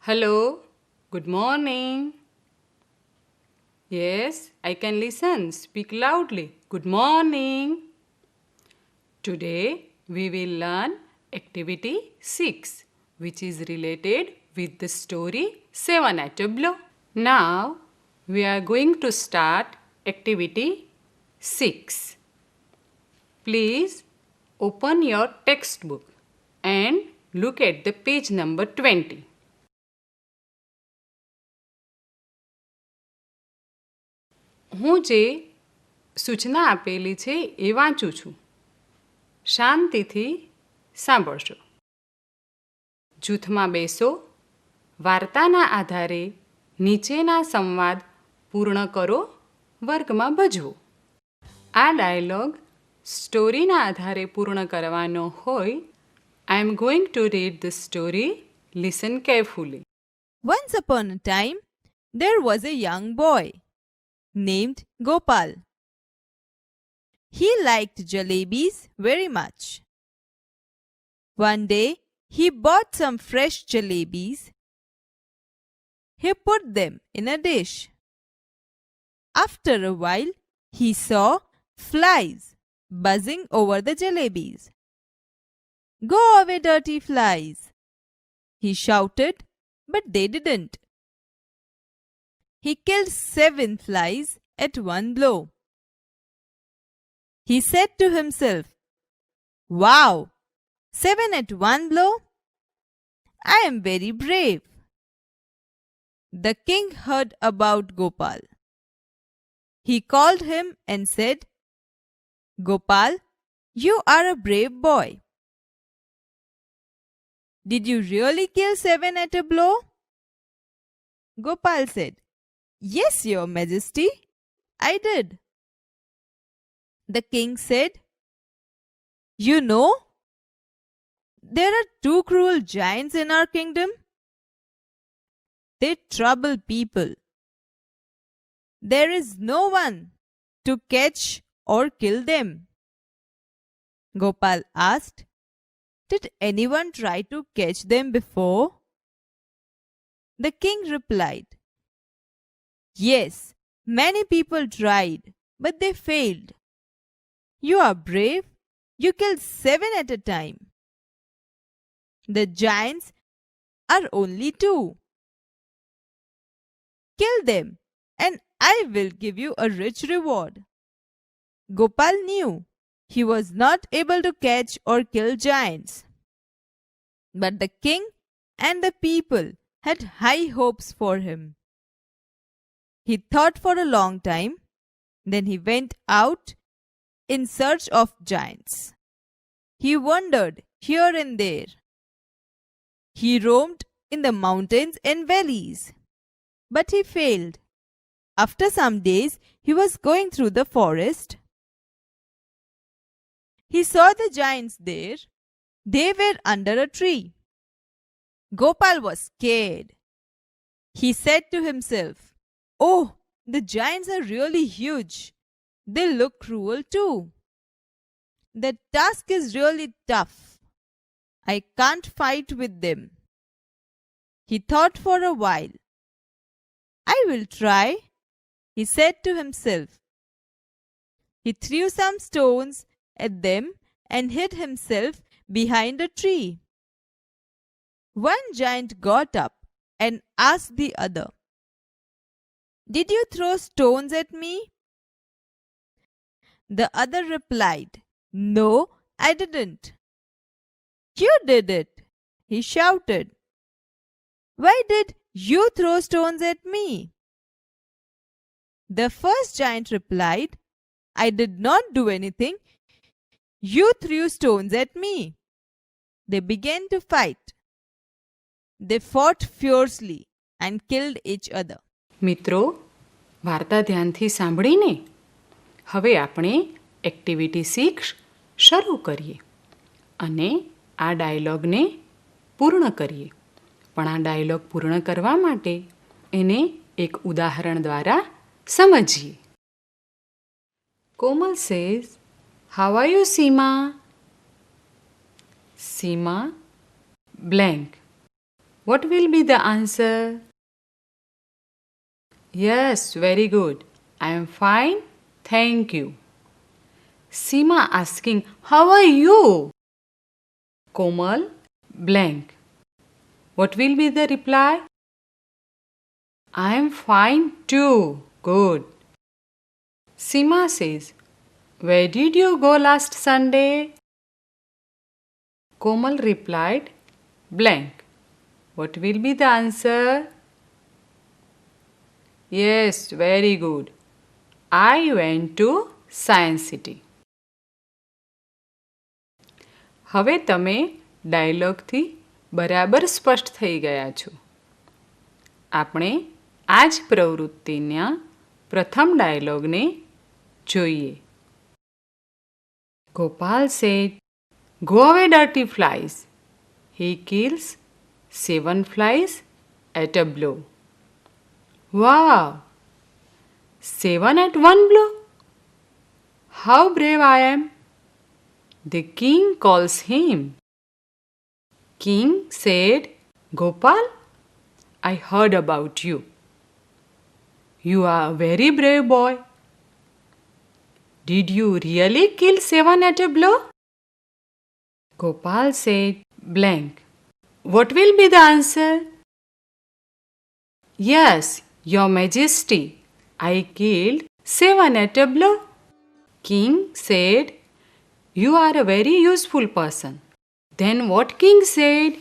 Hello, good morning. Yes, I can listen. Speak loudly. Good morning. Today we will learn activity 6, which is related with the story 7 at a blow. Now we are going to start activity 6. Please open your textbook and look at the page number 20. હું જે સૂચના આપેલી છે એ વાંચું છું. શાંતિથી સાંભળશો. જૂથમાં બેસો. વાર્તાના આધારે નીચેના સંવાદ પૂર્ણ કરો. વર્ગમાં ભજવો. આ ડાયલોગ સ્ટોરીના આધારે પૂર્ણ કરવાનો હોય. I am going to read the story. Listen carefully. Once upon a time, there was a young boy named Gopal. He liked jalebis very much. One day, he bought some fresh jalebis. He put them in a dish. After a while, he saw flies buzzing over the jalebis. "Go away, dirty flies!" he shouted, but they didn't. He killed 7 flies at one blow. He said to himself, "Wow! 7 at one blow? I am very brave." The king heard about Gopal. He called him and said, "Gopal, you are a brave boy. Did you really kill 7 at a blow?" Gopal said, "Yes, Your Majesty, I did." The king said, "You know, there are 2 cruel giants in our kingdom. They trouble people. There is no one to catch or kill them." Gopal asked, "Did anyone try to catch them before?" The king replied, "Yes, many people tried, but they failed. You are brave. You killed 7 at a time. The giants are only 2. Kill them, and I will give you a rich reward." Gopal knew he was not able to catch or kill giants. But the king and the people had high hopes for him. He thought for a long time. Then he went out in search of giants. He wandered here and there. He roamed in the mountains and valleys, but he failed. After some days, he was going through the forest. He saw the giants there. They were under a tree. Gopal was scared. He said to himself, "Oh, the giants are really huge. They look cruel too. The task is really tough. I can't fight with them." He thought for a while. "I will try," he said to himself. He threw some stones at them and hid himself behind a tree. One giant got up and asked the other, "Did you throw stones at me?" The other replied, "No, I didn't." "You did it," he shouted. "Why did you throw stones at me?" The first giant replied, "I did not do anything. You threw stones at me." They began to fight. They fought fiercely and killed each other. મિત્રો, વાર્તા ધ્યાનથી સાંભળીને હવે આપણે activity 6 શરૂ કરીએ અને આ ડાયલોગને પૂર્ણ કરીએ. પણ આ ડાયલોગ પૂર્ણ કરવા માટે એને એક ઉદાહરણ દ્વારા સમજીએ. કોમલ says, "How are you, Seema?" Seema blank. What will be the answer? Yes, very good. I am fine. Thank you. Seema asking, how are you? Komal, blank. What will be the reply? I am fine too. Good. Seema says, where did you go last Sunday? Komal replied, blank. What will be the answer? Yes, very good. I went to Science City. હવે તમે ડાયલોગથી બરાબર સ્પષ્ટ થઈ ગયા છો. આપણે આ જ પ્રવૃત્તિના પ્રથમ ડાયલોગને જોઈએ. Gopal said, go away dirty flies. He kills 7 flies at a blow. Wow! 7 at one blow? How brave I am! The king calls him. King said, Gopal, I heard about you. You are a very brave boy. Did you really kill 7 at a blow? Gopal said, blank. What will be the answer? Yes, Your Majesty, I killed 7 at a blow. King said, you are a very useful person. Then what King said?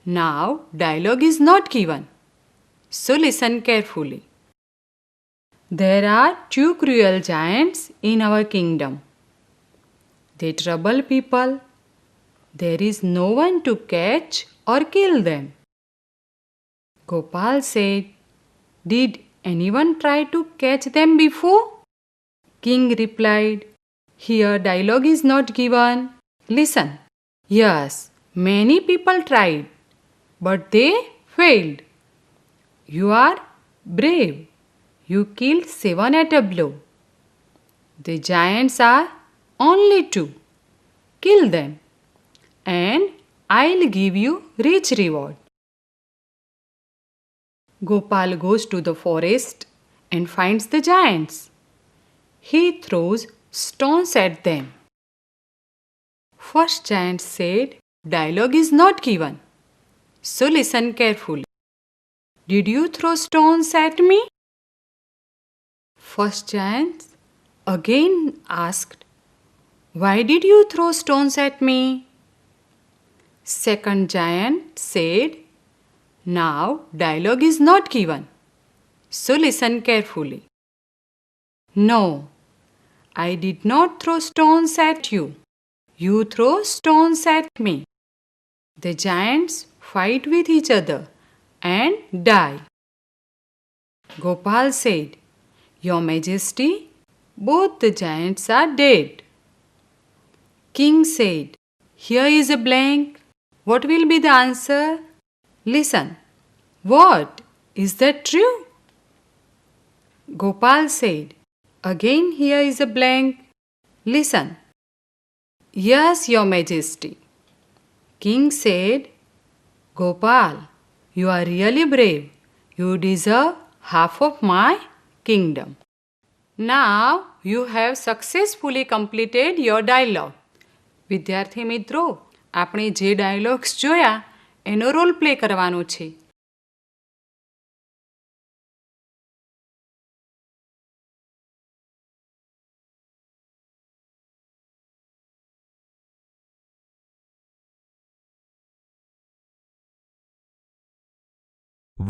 Now dialogue is not given. So listen carefully. There are 2 cruel giants in our kingdom. They trouble people. There is no one to catch or kill them. Gopal said, did anyone try to catch them before? King replied, here dialogue is not given. Listen. Yes, many people tried, but they failed. You are brave. You killed 7 at a blow. The giants are only 2. Kill them, and I'll give you rich reward. Gopal goes to the forest and finds the giants. He throws stones at them. First giant said, dialogue is not given. So listen carefully. Did you throw stones at me? First giant again asked, why did you throw stones at me? Second giant said, now dialogue is not given. So listen carefully. No, I did not throw stones at you. You throw stones at me. The giants fight with each other and die. Gopal said, Your Majesty, both the giants are dead. King said, here is a blank. What will be the answer? Listen. What? Is that true? Gopal said, again here is a blank. Listen. Yes, Your Majesty. King said, Gopal, you are really brave. You deserve half of my kingdom. Now you have successfully completed your dialogue. વિદ્યાર્થી મિત્રો, આપણે જે dialogues જોયા એનો role play કરવાનો છે.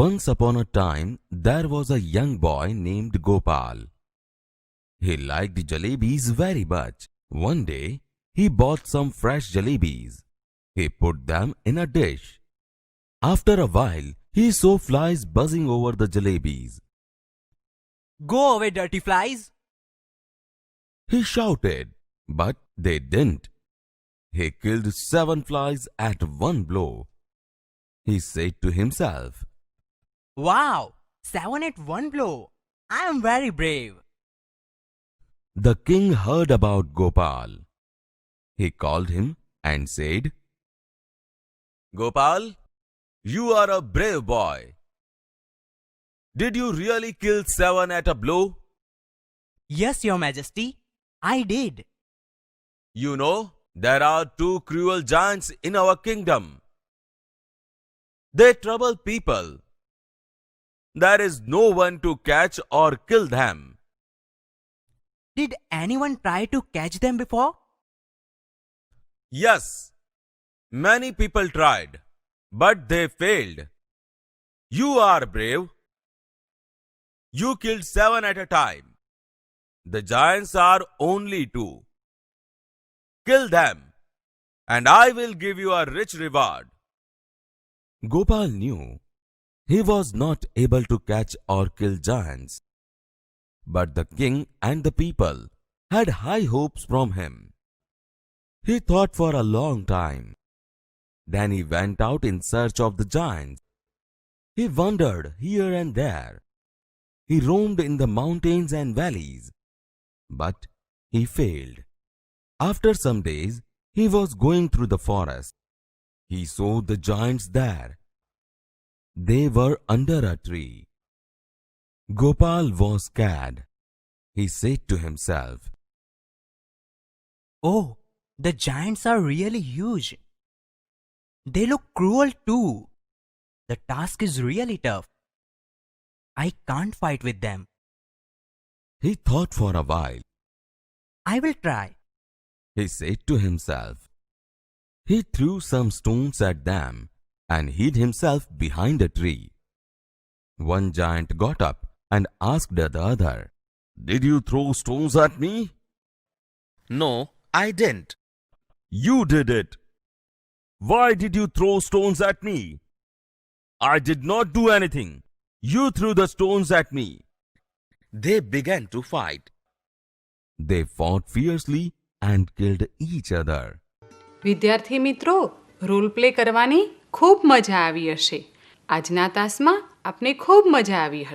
Once upon a time, there was a young boy named Gopal. He liked jalebis very much. One day, he bought some fresh jalebis. He put them in a dish. After a while, he saw flies buzzing over the jalebis. Go away, dirty flies! He shouted, but they didn't. He killed 7 flies at one blow. He said to himself, Wow! 7 at one blow! I am very brave! The king heard about Gopal. He called him and said, Gopal, You are a brave boy. Did you really kill 7 at a blow? Yes, Your Majesty, I did. You know, there are 2 cruel giants in our kingdom. They trouble people. There is no one to catch or kill them. Did anyone try to catch them before? Yes, many people tried, but they failed. You are brave. You killed 7 at a time. The giants are only 2. Kill them, and I will give you a rich reward. Gopal knew he was not able to catch or kill giants, but the king and the people had high hopes from him. He thought for a long time. Then he went out in search of the giants. He wandered here and there. He roamed in the mountains and valleys, but he failed. After some days, he was going through the forest. He saw the giants there. They were under a tree. Gopal was scared. He said to himself, Oh, the giants are really huge. They look cruel too. The task is really tough. I can't fight with them. He thought for a while. I will try. He said to himself. He threw some stones at them and hid himself behind a tree. One giant got up and asked the other, Did you throw stones at me? No, I didn't. You did it. Why did you throw stones at me? I did not do anything. You threw the stones at me. They began to fight. They fought fiercely and killed each other. વિદ્યાર્થી મિત્રો, role play કરવાની ખૂબ મજા આવી હશે. આજના તાસમાં આપને ખૂબ મજા આવી હશે.